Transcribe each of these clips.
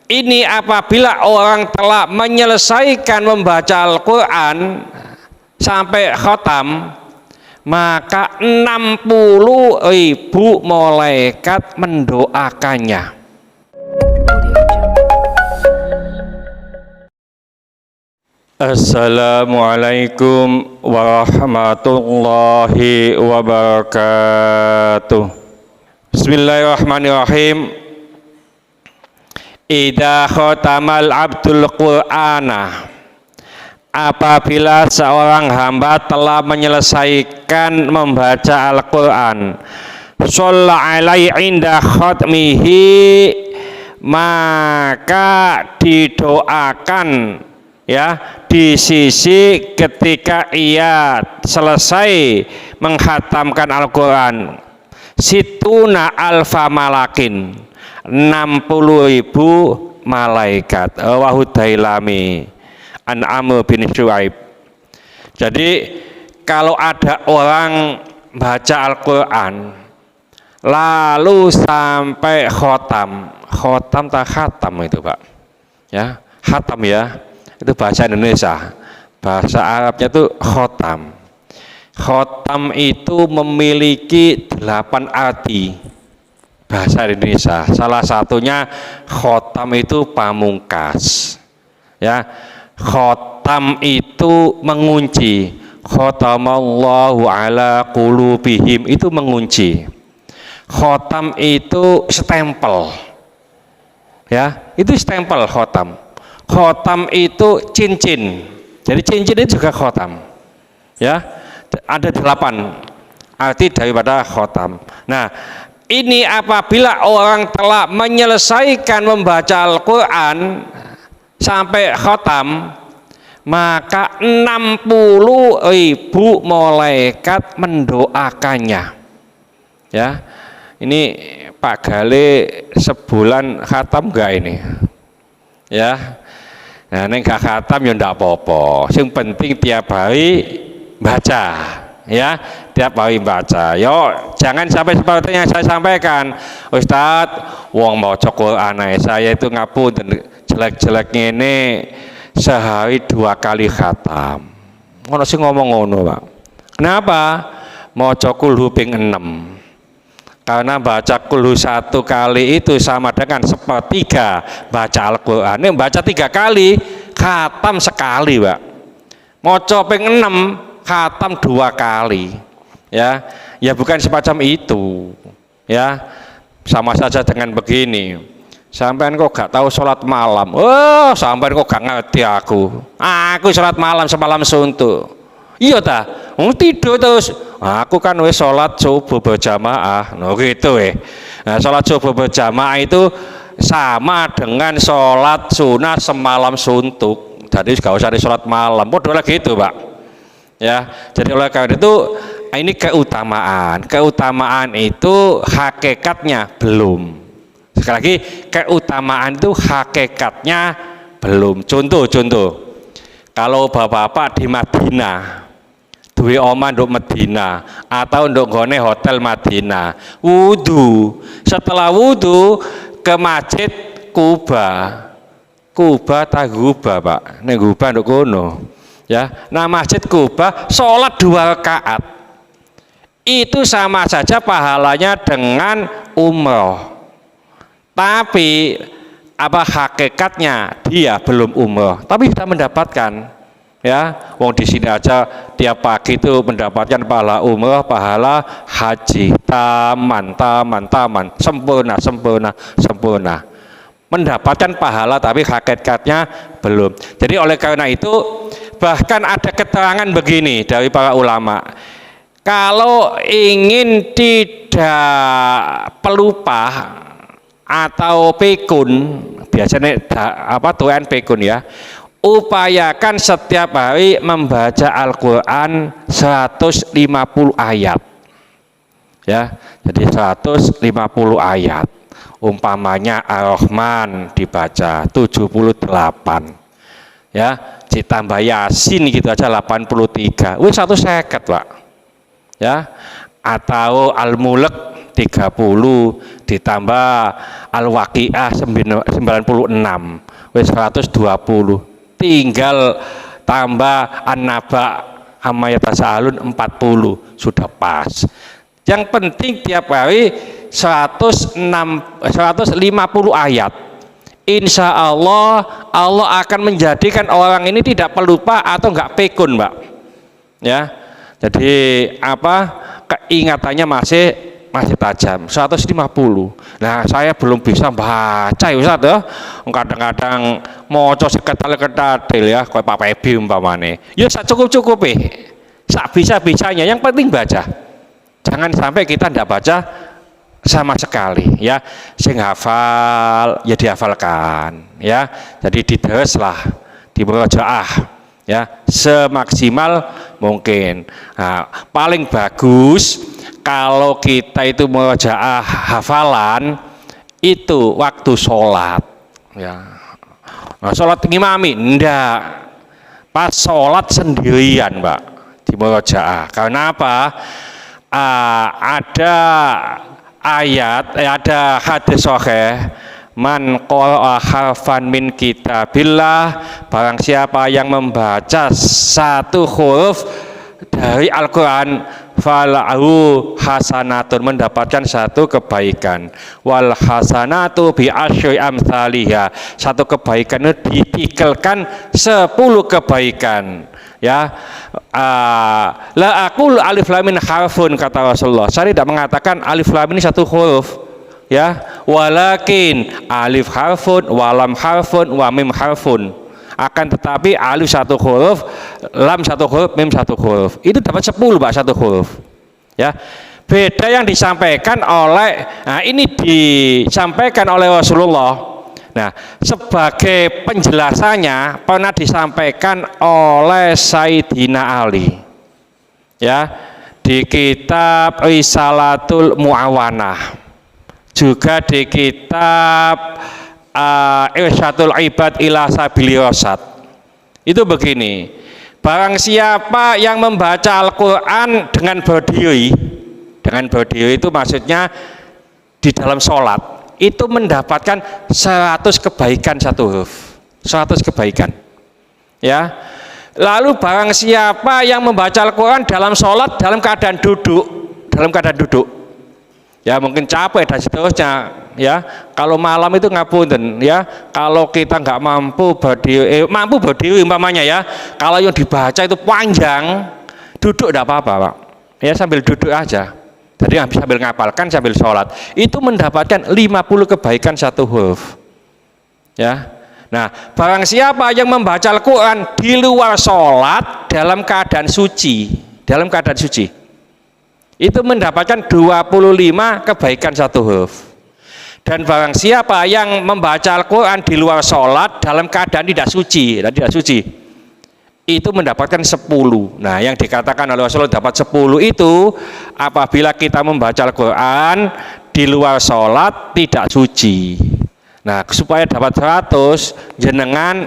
Ini apabila orang telah menyelesaikan membaca Al-Quran sampai khatam, maka 60.000 malaikat mendoakannya. Assalamualaikum warahmatullahi wabarakatuh. Bismillahirrahmanirrahim. Idza khatamal abdul qur'ana, apabila seorang hamba telah menyelesaikan membaca Al-Quran, shalla alaihi inda khatmihi, maka didoakan ya di sisi ketika ia selesai menghatamkan Al-Quran, situna alfa malakin, 60.000 malaikat. Wahud Dailami an Amr bin Syuaib. Jadi kalau ada orang baca Al-Quran lalu sampai khotam tak khatam itu Pak ya, khatam ya, itu bahasa Indonesia, bahasa Arabnya itu khotam. Khotam itu memiliki 8 arti bahasa Indonesia. Salah satunya khotam itu pamungkas ya, khotam itu mengunci, khotamallahu ala qulubihim itu mengunci, khotam itu stempel ya, itu stempel khotam. Khotam itu cincin, jadi cincin itu juga khotam ya. Ada 8 arti daripada khotam. Nah, ini apabila orang telah menyelesaikan membaca Al-Quran sampai khatam, maka 60.000 malaikat mendoakannya ya. Ini Pak Gale sebulan khatam enggak ini ya? Nah, ini enggak khatam ya enggak apa-apa, yang penting tiap hari baca ya, tiap hari baca. Yo, jangan sampai seperti yang saya sampaikan, Ustadz, wong mau Quran saya itu ngapun jelek-jeleknya ini sehari 2 kali khatam. Ngono sih ngomong ngono Pak. Kenapa? Mau kulhu ping 6. Karena baca kulhu 1 kali itu sama dengan sepertiga baca Al-Quran. Ini baca 3 kali, khatam sekali Pak. Mau ping 6 khatam 2 kali ya, ya bukan semacam itu ya. Sama saja dengan begini, sampean kok gak tahu sholat malam, oh sampean kok gak ngerti aku sholat malam semalam suntuk. Iya ta, tidur terus, aku kan wis sholat subuh berjamaah, no gitu Nah, sholat subuh berjamaah itu sama dengan sholat sunnah semalam suntuk, jadi gak usah di sholat malam, bodoh lagi itu Pak ya. Jadi oleh karena itu ini keutamaan itu hakikatnya belum. Sekali lagi, keutamaan itu hakikatnya belum. Contoh kalau bapak-bapak di Madinah, duwe omah nduk Madinah atau nduk gone hotel Madinah, wudu, setelah wudu ke masjid Kuba tak Guba Pak, nek Guba nduk kono ya. Nah, masjid Kuba sholat 2 rakaat itu sama saja pahalanya dengan umroh, tapi apa hakikatnya dia belum umroh tapi sudah mendapatkan ya. Wong di sini aja tiap pagi itu mendapatkan pahala umroh, pahala haji, taman, sempurna, mendapatkan pahala tapi hakikatnya belum. Jadi oleh karena itu bahkan ada keterangan begini dari para ulama, kalau ingin tidak pelupah atau pikun, biasanya tuan pikun ya, upayakan setiap hari membaca Al-Quran 150 ayat ya. Jadi 150 ayat, umpamanya Ar-Rahman dibaca 78 ya, ditambah Yasin gitu aja 83, wih 150 Pak ya. Atau Al-Mulk 30 ditambah Al-Waqiah 96 wis 120, tinggal tambah An-Naba amma yatasaalun 40, sudah pas. Yang penting tiap hari 150 ayat. Insya Allah Allah akan menjadikan orang ini tidak pelupa atau enggak pikun, Mbak. Ya. Jadi keingatannya masih tajam. 150. Nah, saya belum bisa baca ya Ustaz ya. Kadang-kadang maca seketal-ketal ya, kayak Pak Pebi umpamane. Ya sak cukup-cukupe. Sak bisa-bisanya, yang penting baca. Jangan sampai kita tidak baca sama sekali ya. Sing hafal ya dihafalkan ya. Jadi diteruslah, dimurojaah ya semaksimal mungkin. Nah, paling bagus kalau kita itu murojaah hafalan itu waktu sholat ya. Nah, sholat ngimami ndak, pas sholat sendirian Mbak di murojaah. Karena apa? Ada ayat, ada hadis sahih, man qara'a harfan min kitabillah, barang siapa yang membaca satu huruf dari Al-Quran, falahu hasanatun, mendapatkan satu kebaikan, wal hasanatu bi asyri amsalihha, satu kebaikan itu ditikelkan 10 kebaikan ya. La aqul alif lam mim harfun, kata Rasulullah, saya tidak mengatakan alif lam ini satu huruf ya, walakin alif harfun, walam harfun, wa mim harfun, akan tetapi alif satu huruf, lam satu huruf, mim satu huruf, itu dapat 10 Pak, satu huruf ya. Beda yang disampaikan oleh, nah ini disampaikan oleh Rasulullah. Nah, sebagai penjelasannya pernah disampaikan oleh Sayyidina Ali ya di kitab Risalatul Mu'awanah, juga di kitab Irsyadul Ibad ila Sabili Rasyad. Itu begini, barang siapa yang membaca Al-Quran dengan berdiri itu maksudnya di dalam sholat, itu mendapatkan 100 kebaikan satu huruf, 100 kebaikan ya. Lalu barang siapa yang membaca Al-Quran dalam sholat dalam keadaan duduk ya, mungkin capek dan seterusnya ya, kalau malam itu ngapunten ya, kalau kita nggak mampu berdiri umpamanya ya, kalau yang dibaca itu panjang, duduk tidak apa-apa Pak ya, sambil duduk aja. Jadi sambil ngapalkan sambil sholat, itu mendapatkan 50 kebaikan satu huruf ya. Nah, barang siapa yang membaca Al-Quran di luar sholat dalam keadaan suci, itu mendapatkan 25 kebaikan satu huruf. Dan barang siapa yang membaca Al-Quran di luar sholat dalam keadaan tidak suci, itu mendapatkan 10. Nah, yang dikatakan oleh Rasulullah dapat 10 itu apabila kita membaca Al-Quran di luar sholat tidak suci. Nah, supaya dapat 100, jenengan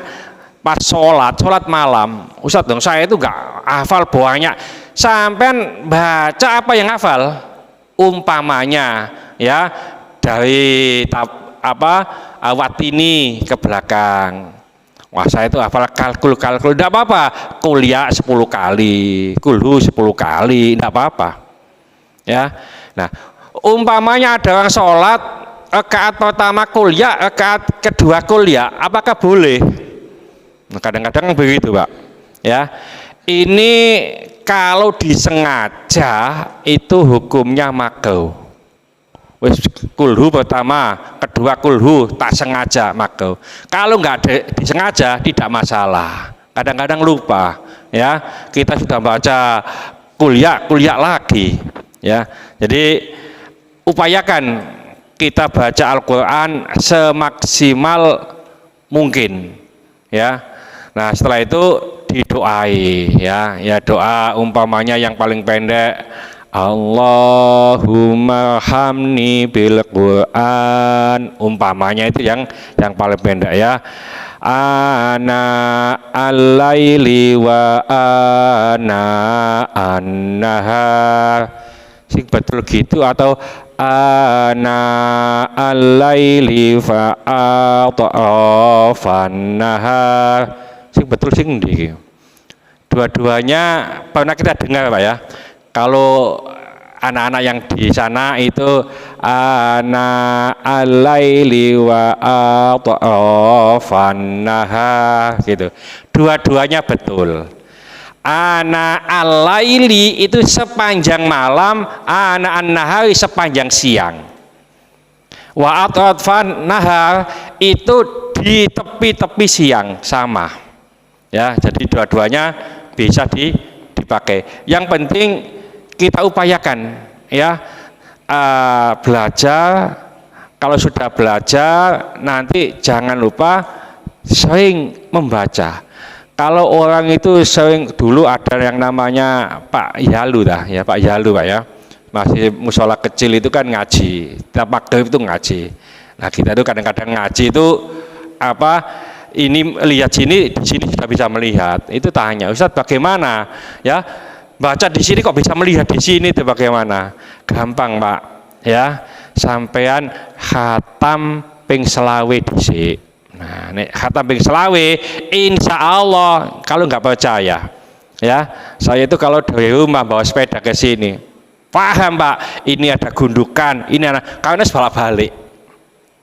pas sholat malam, Ustaz dong saya itu nggak hafal banyak, sampean baca apa yang hafal, umpamanya ya dari Watini ke belakang. Wah, saya itu hafal kalkul tidak apa-apa, kuliah 10 kali, kulhu 10 kali, tidak apa-apa ya. Nah, umpamanya ada orang sholat rakaat pertama kuliah, rakaat kedua kuliah, apakah boleh? Nah, kadang-kadang begitu Pak ya. Ini kalau disengaja itu hukumnya makruh. Wis kulhu pertama, kedua kulhu tak sengaja makruh. Kalau nggak disengaja tidak masalah. Kadang-kadang lupa ya. Kita sudah baca kuliah lagi ya. Jadi upayakan kita baca Al-Quran semaksimal mungkin ya. Nah, setelah itu didoai ya doa umpamanya yang paling pendek, Allahumma hamni bil Quran, umpamanya itu yang paling pendek ya. Ana al-laili wa ana an-nahar, sing betul gitu, atau ana al-laili fa atrafan nahar. Sing betul sing ndi? Dua-duanya pernah kita dengar Pak ya. Kalau anak-anak yang di sana itu ana al-laili wa atrafan nahar gitu. Dua-duanya betul. Ana al-laili itu sepanjang malam, ana an-nahari sepanjang siang. Wa atrafan nahar itu di tepi-tepi siang sama. Ya, jadi dua-duanya bisa dipakai. Yang penting kita upayakan ya, belajar. Kalau sudah belajar nanti jangan lupa sering membaca. Kalau orang itu sering, dulu ada yang namanya Pak Yalu dah ya, Pak Yalu Pak ya, masih musola kecil itu kan ngaji, tiap maghrib itu ngaji. Nah kita itu kadang-kadang ngaji itu apa, ini lihat sini, di sini sudah bisa melihat. Itu tanya, Ustadz bagaimana? Ya, baca di sini kok bisa melihat di sini itu bagaimana? Gampang Pak, ya. Sampean khatam ping selawe dhisik. Nah, nek khatam ping selawe, insya Allah kalau nggak percaya, ya, saya itu kalau dari rumah bawa sepeda ke sini, paham Pak, ini ada gundukan, ini ada, karena bolak-balik.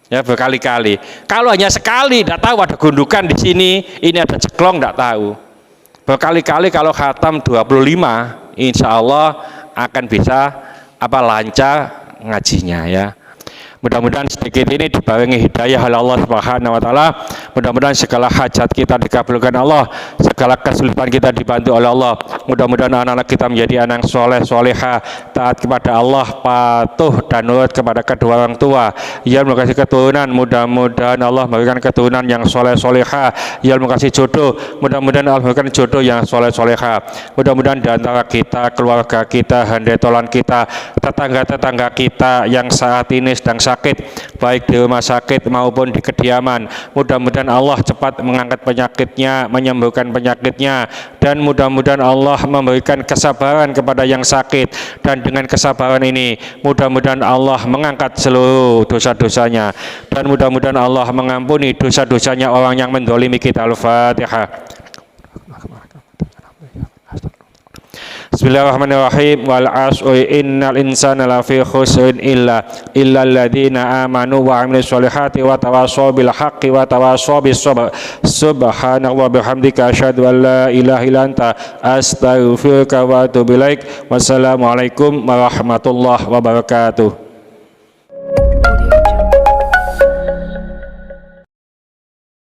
Ya berkali-kali. Kalau hanya sekali tidak tahu ada gundukan di sini, ini ada ceklong tidak tahu. Berkali-kali kalau khatam 25, insya Allah akan bisa lancar ngajinya ya. Mudah-mudahan sedikit ini dibarengi hidayah oleh Allah Subhanahu wa taala. Mudah-mudahan segala hajat kita dikabulkan Allah, segala kesulitan kita dibantu oleh Allah. Mudah-mudahan anak-anak kita menjadi anak soleh soleha, taat kepada Allah, patuh dan nurut kepada kedua orang tua. Ya mengasih keturunan, mudah-mudahan Allah memberikan keturunan yang soleh soleha. Ya mengasih jodoh, mudah-mudahan Allah memberikan jodoh yang soleh soleha. Mudah-mudahan di antara kita, keluarga kita, handetolan kita, tetangga-tetangga kita yang saat ini sedang sakit, baik di rumah sakit maupun di kediaman, mudah-mudahan Allah cepat mengangkat penyakitnya, menyembuhkan penyakitnya, dan mudah-mudahan Allah memberikan kesabaran kepada yang sakit, dan dengan kesabaran ini mudah-mudahan Allah mengangkat seluruh dosa-dosanya, dan mudah-mudahan Allah mengampuni dosa-dosanya orang yang mendolimi kita. Al-Fatihah. Bismillahirrahmanirrahim. Wal 'asri innal insana lafi khusrin illa alladziina amanu wa 'amilus solihati wa tawassaw bil haqqi wa tawassaw bis sabr. Subhanallah wa bihamdika asyhadu an la ilaha illa anta astaghfiruka wa atubu ilaik. Wassalamualaikum warahmatullahi wabarakatuh.